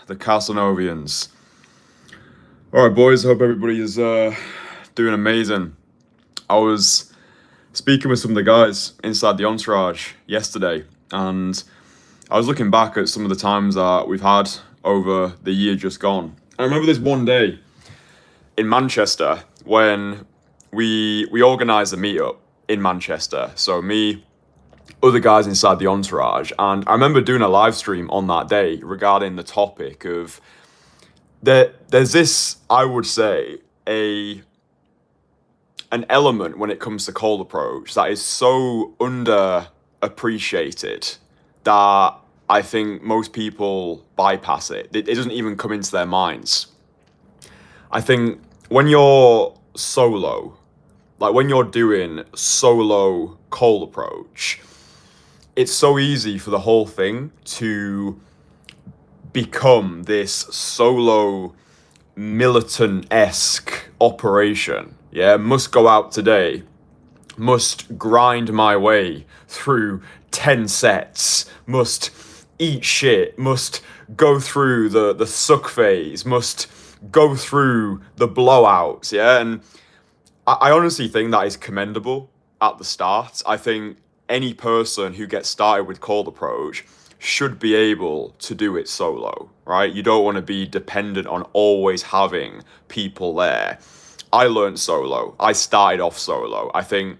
the Castlenovians. Alright boys, hope everybody is doing amazing. I was speaking with some of the guys inside the Entourage yesterday, and I was looking back at some of the times that we've had over the year just gone. I remember this one day in Manchester when we organised a meetup in Manchester. So me, other guys inside the Entourage, and I remember doing a live stream on that day regarding the topic of there's this, I would say, an element when it comes to cold approach that is so underappreciated that I think most people bypass it. It doesn't even come into their minds. I think when you're solo, like when you're doing solo cold approach, it's so easy for the whole thing to become this solo militant-esque operation. Yeah, must go out today, must grind my way through 10 sets, must eat shit, must go through the suck phase, must go through the blowouts, yeah? And I honestly think that is commendable at the start. I think any person who gets started with cold approach should be able to do it solo, right? You don't want to be dependent on always having people there. I learned solo. I started off solo. I think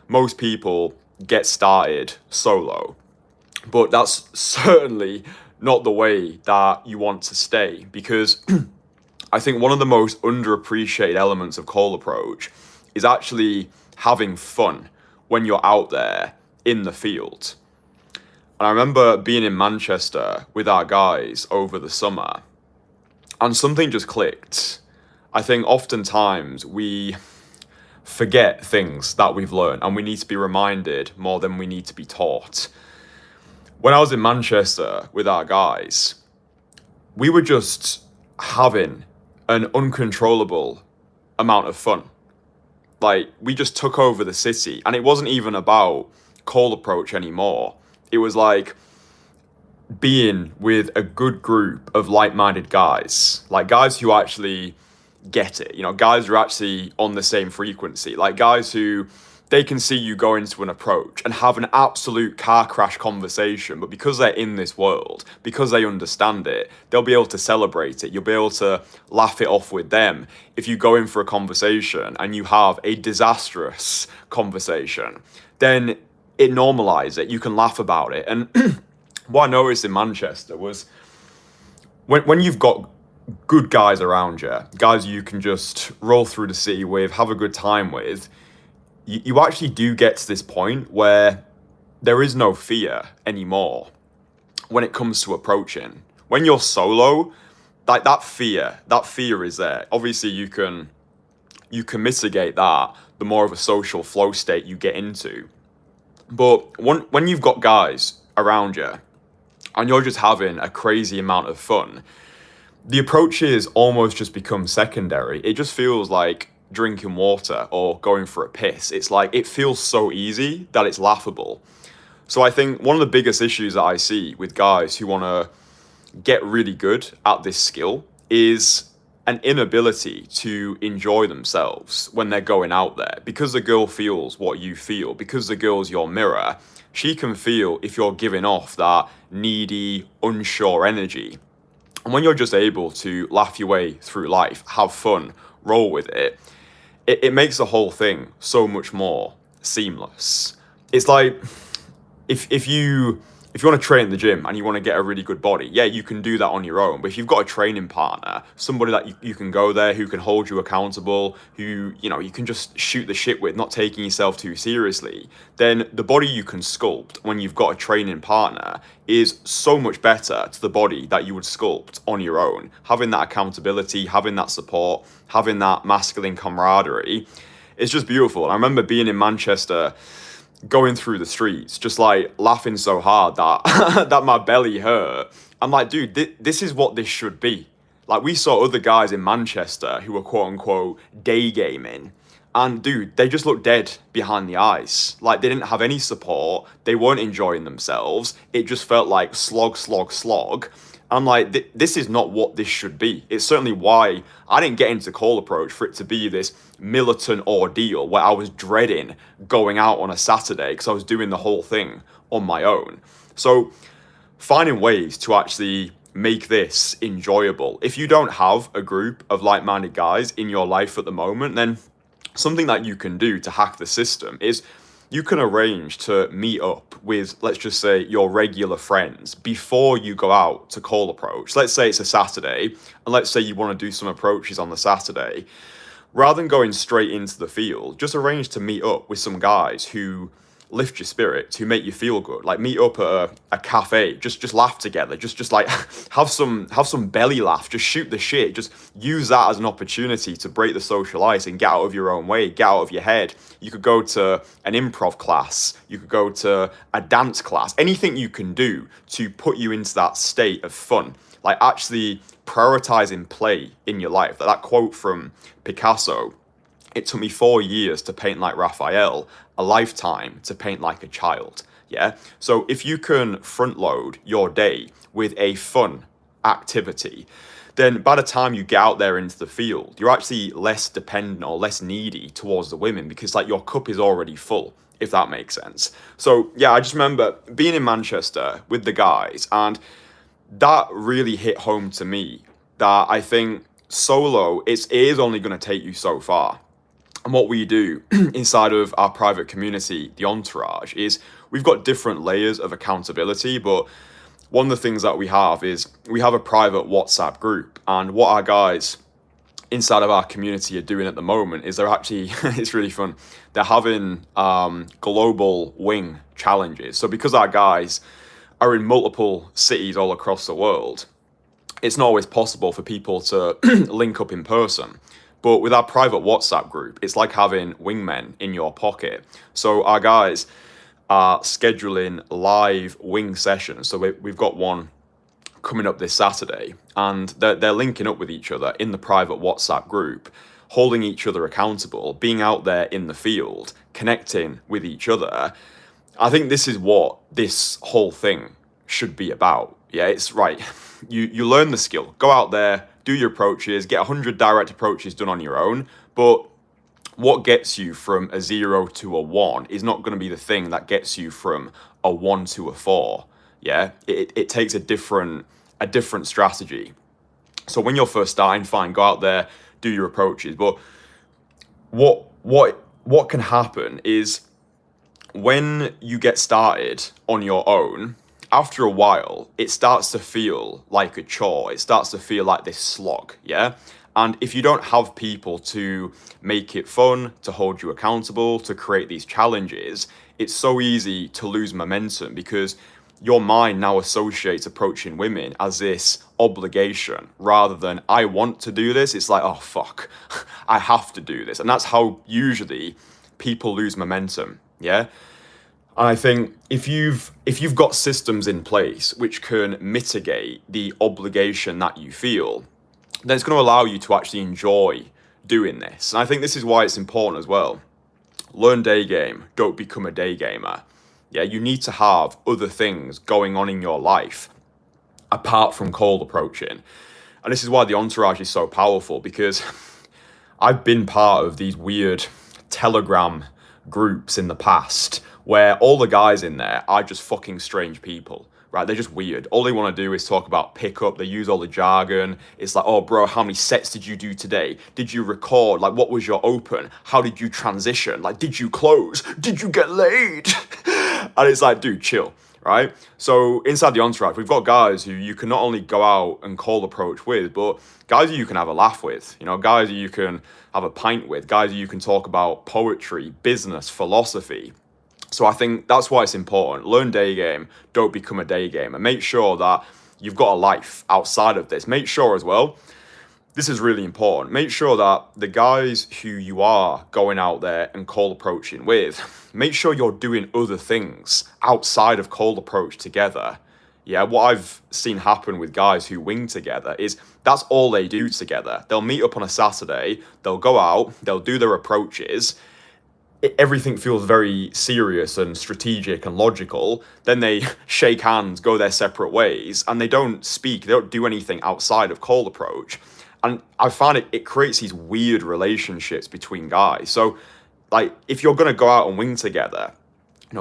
most people get started solo, but that's certainly not the way that you want to stay, because I think one of the most underappreciated elements of cold approach is actually having fun when you're out there in the field. And I remember being in Manchester with our guys over the summer, and something just clicked. I think oftentimes we forget things that we've learned, and we need to be reminded more than we need to be taught. When I was in Manchester with our guys, we were just having an uncontrollable amount of fun. Like, we just took over the city, and it wasn't even about cold approach anymore. It was like being with a good group of like-minded guys, like guys who actually get it, guys who are actually on the same frequency, like guys who they can see you go into an approach and have an absolute car crash conversation, but because they're in this world, because they understand it, they'll be able to celebrate it. You'll be able to laugh it off with them. If you go in for a conversation and you have a disastrous conversation, then it normalizes it. You can laugh about it. And what I noticed in Manchester was when you've got good guys around you, guys you can just roll through the city with, have a good time with, you actually do get to this point where there is no fear anymore when it comes to approaching. When you're solo, like that fear is there. Obviously you can mitigate that the more of a social flow state you get into. But when you've got guys around you and you're just having a crazy amount of fun, the approaches almost just become secondary. It just feels like drinking water or going for a piss. It's like, it feels so easy that it's laughable. So I think one of the biggest issues that I see with guys who want to get really good at this skill is an inability to enjoy themselves when they're going out there. Because the girl feels what you feel, because the girl's your mirror, she can feel if you're giving off that needy, unsure energy. And when you're just able to laugh your way through life, have fun, roll with it, it makes the whole thing so much more seamless. It's like if you want to train in the gym and you want to get a really good body, yeah, you can do that on your own. But if you've got a training partner, somebody that you can go there, who can hold you accountable, who, you can just shoot the shit with, not taking yourself too seriously, then the body you can sculpt when you've got a training partner is so much better to the body that you would sculpt on your own. Having that accountability, having that support, having that masculine camaraderie, it's just beautiful. And I remember being in Manchester, going through the streets, just like laughing so hard that that my belly hurt. I'm like, dude, this is what this should be. Like, we saw other guys in Manchester who were quote unquote day gaming, and dude, they just looked dead behind the eyes. Like, they didn't have any support. They weren't enjoying themselves. It just felt like slog, slog, slog. I'm like, this is not what this should be. It's certainly why I didn't get into cold approach, for it to be this militant ordeal where I was dreading going out on a Saturday because I was doing the whole thing on my own. So finding ways to actually make this enjoyable. If you don't have a group of like-minded guys in your life at the moment, then something that you can do to hack the system is you can arrange to meet up with, let's just say, your regular friends before you go out to cold approach. Let's say it's a Saturday, and let's say you want to do some approaches on the Saturday. Rather than going straight into the field, just arrange to meet up with some guys who lift your spirits, who make you feel good. Like, meet up at a cafe, just laugh together, just like have some belly laugh, just shoot the shit, just use that as an opportunity to break the social ice and get out of your own way, get out of your head. You could go to an improv class, you could go to a dance class, anything you can do to put you into that state of fun, like actually prioritizing play in your life. That quote from Picasso, "It took me 4 years to paint like Raphael, a lifetime to paint like a child." Yeah. So if you can front load your day with a fun activity, then by the time you get out there into the field, you're actually less dependent or less needy towards the women, because like your cup is already full, if that makes sense. So yeah, I just remember being in Manchester with the guys, and that really hit home to me that I think solo it is only going to take you so far. And what we do inside of our private community, the Entourage, is we've got different layers of accountability. But one of the things that we have is we have a private WhatsApp group. And what our guys inside of our community are doing at the moment is they're actually, it's really fun, they're having global wing challenges. So because our guys are in multiple cities all across the world, it's not always possible for people to link up in person. But with our private WhatsApp group, it's like having wingmen in your pocket. So our guys are scheduling live wing sessions. So we've got one coming up this Saturday, and they're linking up with each other in the private WhatsApp group, holding each other accountable, being out there in the field, connecting with each other. I think this is what this whole thing should be about. Yeah, it's right. You learn the skill, go out there, do your approaches, get 100 direct approaches done on your own. But what gets you from a 0 to a 1 is not going to be the thing that gets you from a 1 to a 4. Yeah, it takes a different strategy. So when you're first starting, fine, go out there, do your approaches. But what can happen is when you get started on your own, after a while, it starts to feel like a chore. It starts to feel like this slog, yeah? And if you don't have people to make it fun, to hold you accountable, to create these challenges, it's so easy to lose momentum, because your mind now associates approaching women as this obligation rather than I want to do this. It's like, oh, fuck, I have to do this. And that's how usually people lose momentum, yeah? And I think if you've got systems in place which can mitigate the obligation that you feel, then it's going to allow you to actually enjoy doing this. And I think this is why it's important as well. Learn day game, don't become a day gamer. Yeah, you need to have other things going on in your life apart from cold approaching. And this is why the Entourage is so powerful, because I've been part of these weird Telegram groups in the past where all the guys in there are just fucking strange people, right? They're just weird. All they want to do is talk about pickup. They use all the jargon. It's like, oh, bro, how many sets did you do today? Did you record? Like, what was your open? How did you transition? Like, did you close? Did you get laid? And it's like, dude, chill, right? So inside the Entourage, we've got guys who you can not only go out and cold approach with, but guys who you can have a laugh with, guys who you can have a pint with, guys who you can talk about poetry, business, philosophy. So I think that's why it's important. Learn day game, don't become a day gamer. Make sure that you've got a life outside of this. Make sure as well, this is really important, make sure that the guys who you are going out there and cold approaching with, make sure you're doing other things outside of cold approach together. Yeah, what I've seen happen with guys who wing together is that's all they do together. They'll meet up on a Saturday, they'll go out, they'll do their approaches, everything feels very serious and strategic and logical. Then they shake hands, go their separate ways, and they don't speak, they don't do anything outside of cold approach. And I find it creates these weird relationships between guys. So, like, if you're gonna go out and wing together,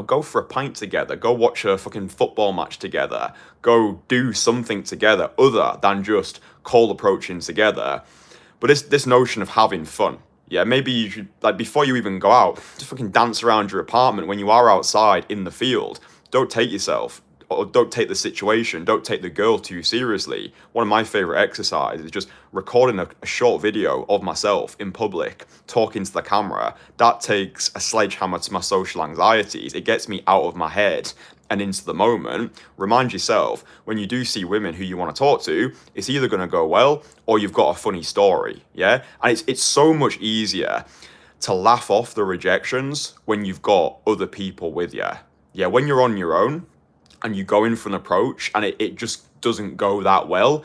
go for a pint together, go watch a fucking football match together, go do something together other than just cold approaching together. But this notion of having fun, yeah, maybe you should, like, before you even go out, just fucking dance around your apartment when you are outside in the field. Don't take yourself, or don't take the situation, don't take the girl too seriously. One of my favorite exercises is just recording a short video of myself in public, talking to the camera. That takes a sledgehammer to my social anxieties. It gets me out of my head and into the moment. Remind yourself, when you do see women who you want to talk to, it's either going to go well or you've got a funny story, yeah? And it's so much easier to laugh off the rejections when you've got other people with you. Yeah, when you're on your own and you go in for an approach and it just doesn't go that well,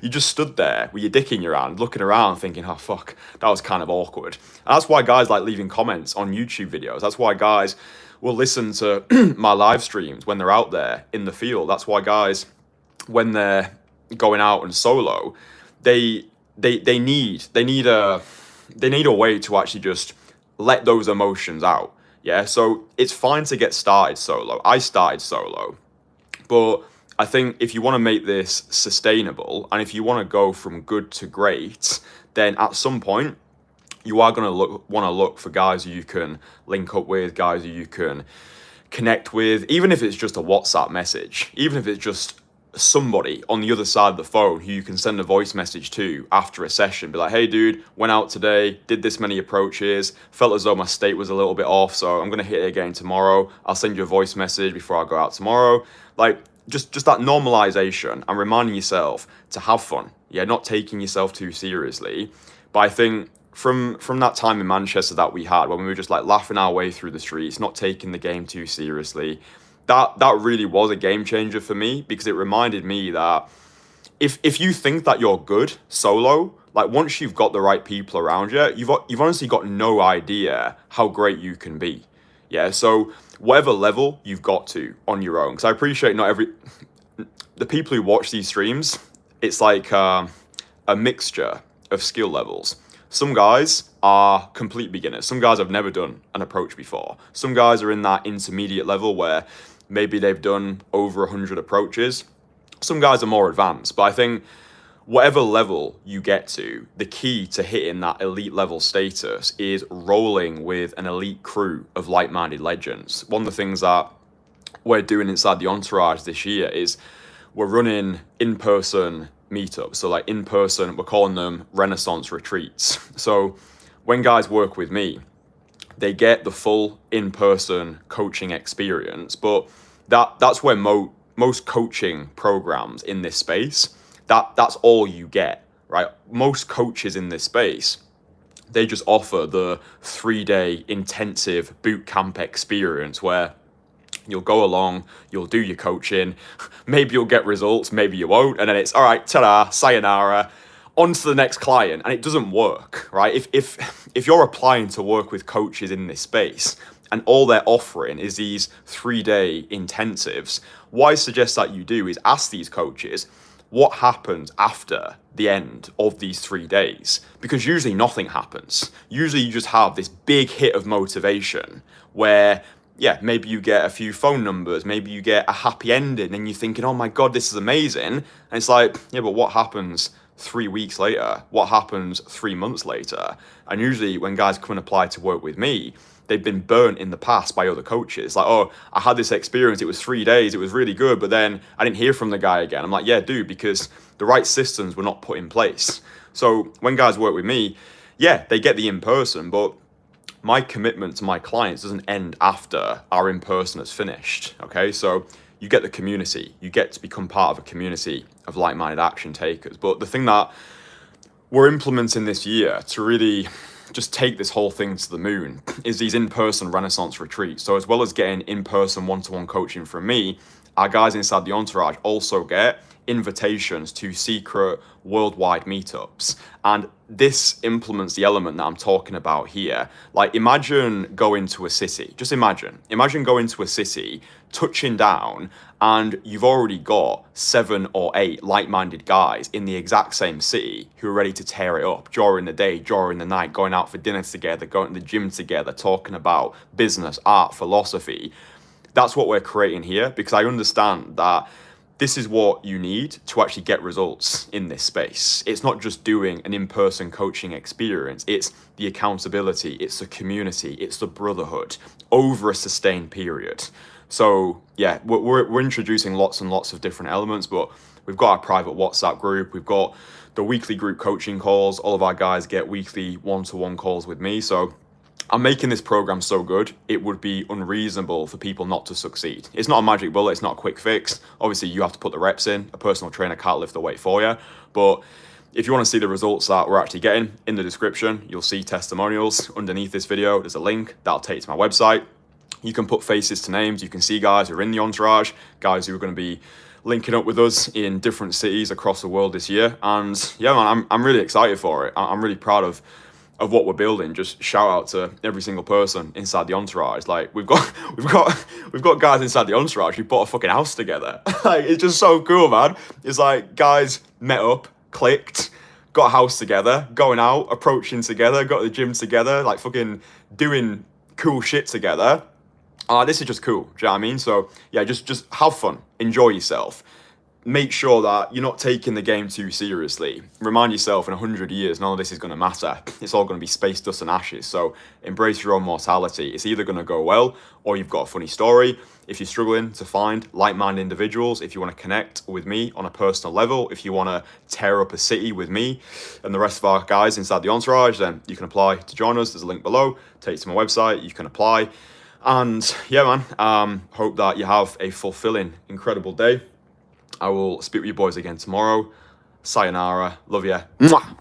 you just stood there with your dick in your hand, looking around thinking, oh fuck, that was kind of awkward. And that's why guys like leaving comments on YouTube videos. That's why guys will listen to my live streams when they're out there in the field. That's why guys, when they're going out and solo, they need a way to actually just let those emotions out. Yeah, so it's fine to get started solo. I started solo, but I think if you want to make this sustainable and if you want to go from good to great, then at some point you are going to want to look for guys who you can link up with, guys who you can connect with, even if it's just a WhatsApp message, even if it's just somebody on the other side of the phone who you can send a voice message to after a session. Be like, hey dude, went out today, did this many approaches, felt as though my state was a little bit off, so I'm going to hit it again tomorrow. I'll send you a voice message before I go out tomorrow. Like, just that normalization and reminding yourself to have fun. Yeah, not taking yourself too seriously. But I think from that time in Manchester that we had, when we were just like laughing our way through the streets, not taking the game too seriously, that really was a game changer for me, because it reminded me that if you think that you're good solo, like once you've got the right people around you, you've honestly got no idea how great you can be. Yeah, so whatever level you've got to on your own, because I appreciate the people who watch these streams, it's like a mixture of skill levels. Some guys are complete beginners. Some guys have never done an approach before. Some guys are in that intermediate level where maybe they've done over 100 approaches. Some guys are more advanced, but I think whatever level you get to, the key to hitting that elite level status is rolling with an elite crew of like-minded legends. One of the things that we're doing inside the Entourage this year is we're running in-person meetups. So like in person, we're calling them Renaissance retreats. So when guys work with me, they get the full in-person coaching experience, but that's where most coaching programs in this space, that's all you get, right? Most coaches in this space, they just offer the 3-day intensive boot camp experience where you'll go along, you'll do your coaching, maybe you'll get results, maybe you won't, and then it's all right, ta-da, sayonara, on to the next client. And it doesn't work, right? If you're applying to work with coaches in this space and all they're offering is these 3-day intensives, what I suggest that you do is ask these coaches what happens after the end of these 3 days, because usually nothing happens. Usually you just have this big hit of motivation where, yeah, maybe you get a few phone numbers, maybe you get a happy ending, and you're thinking, oh my God, this is amazing. And it's like, yeah, but what happens 3 weeks later? What happens 3 months later? And usually when guys come and apply to work with me, they've been burnt in the past by other coaches. Like, oh, I had this experience, it was 3 days, it was really good, but then I didn't hear from the guy again. I'm like, yeah, dude, because the right systems were not put in place. So when guys work with me, yeah, they get the in-person, but my commitment to my clients doesn't end after our in-person is finished, okay? So you get the community, you get to become part of a community of like-minded action takers. But the thing that we're implementing this year to really just take this whole thing to the moon is these in-person Renaissance retreats. So as well as getting in-person one-to-one coaching from me, our guys inside the Entourage also get invitations to secret worldwide meetups. And this implements the element that I'm talking about here. Like, imagine going to a city. Just imagine going to a city, touching down, and you've already got 7 or 8 like-minded guys in the exact same city who are ready to tear it up during the day, during the night, going out for dinner together, going to the gym together, talking about business, art, philosophy. That's what we're creating here, because I understand that this is what you need to actually get results in this space. It's not just doing an in-person coaching experience. It's the accountability, it's the community, it's the brotherhood over a sustained period. So yeah, we're introducing lots and lots of different elements, but we've got our private WhatsApp group. We've got the weekly group coaching calls. All of our guys get weekly one-to-one calls with me. So I'm making this program so good, it would be unreasonable for people not to succeed. It's not a magic bullet, it's not a quick fix. Obviously, you have to put the reps in. A personal trainer can't lift the weight for you. But if you want to see the results that we're actually getting, in the description, you'll see testimonials. Underneath this video, there's a link that'll take you to my website. You can put faces to names. You can see guys who are in the Entourage, guys who are going to be linking up with us in different cities across the world this year. And yeah, man, I'm really excited for it. I'm really proud of what we're building. Just shout out to every single person inside the Entourage. Like, we've got guys inside the Entourage who put a fucking house together. Like, it's just so cool, man. It's like guys met up, clicked, got a house together, going out, approaching together, got to the gym together, like fucking doing cool shit together. This is just cool. Do you know what I mean? So yeah, just have fun, enjoy yourself. Make sure that you're not taking the game too seriously. Remind yourself, in 100 years, none of this is going to matter. It's all going to be space, dust, and ashes. So embrace your own mortality. It's either going to go well, or you've got a funny story. If you're struggling to find like-minded individuals, if you want to connect with me on a personal level, if you want to tear up a city with me and the rest of our guys inside the Entourage, then you can apply to join us. There's a link below. Take you to my website. You can apply. And yeah, man, hope that you have a fulfilling, incredible day. I will speak with you boys again tomorrow. Sayonara. Love ya. Mwah.